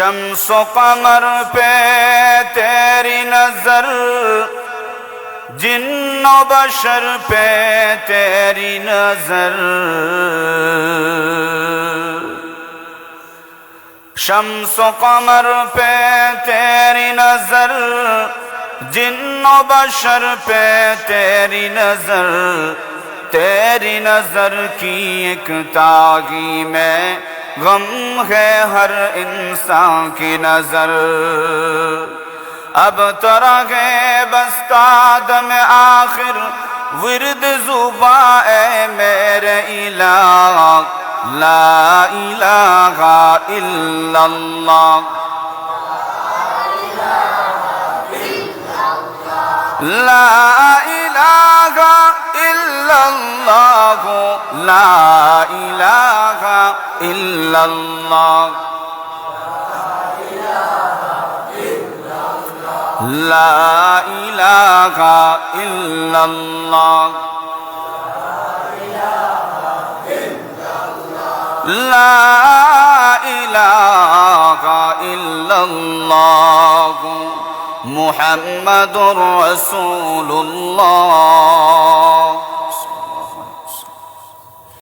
शम्स कमर पे तेरी नजर, जिन्नो बशर पे तेरी नजर। शम्स कमर पे तेरी नजर, जिन्नो बशर पे तेरी नजर। तेरी नजर की एक तागी में गम है हर इंसान की नजर। अब तो रहे बस्ताद में आखिर विर्द जुबा ए मेरे इलाह, ला इलाहा इल्लल्लाह, ला इलाहा इल्लल्लाह, ला इलाहा इल्लल्लाह, ला इलाहा इल्लल्लाह, ला इलाहा इल्लल्लाह, मुहम्मदुर रसूलुल्लाह।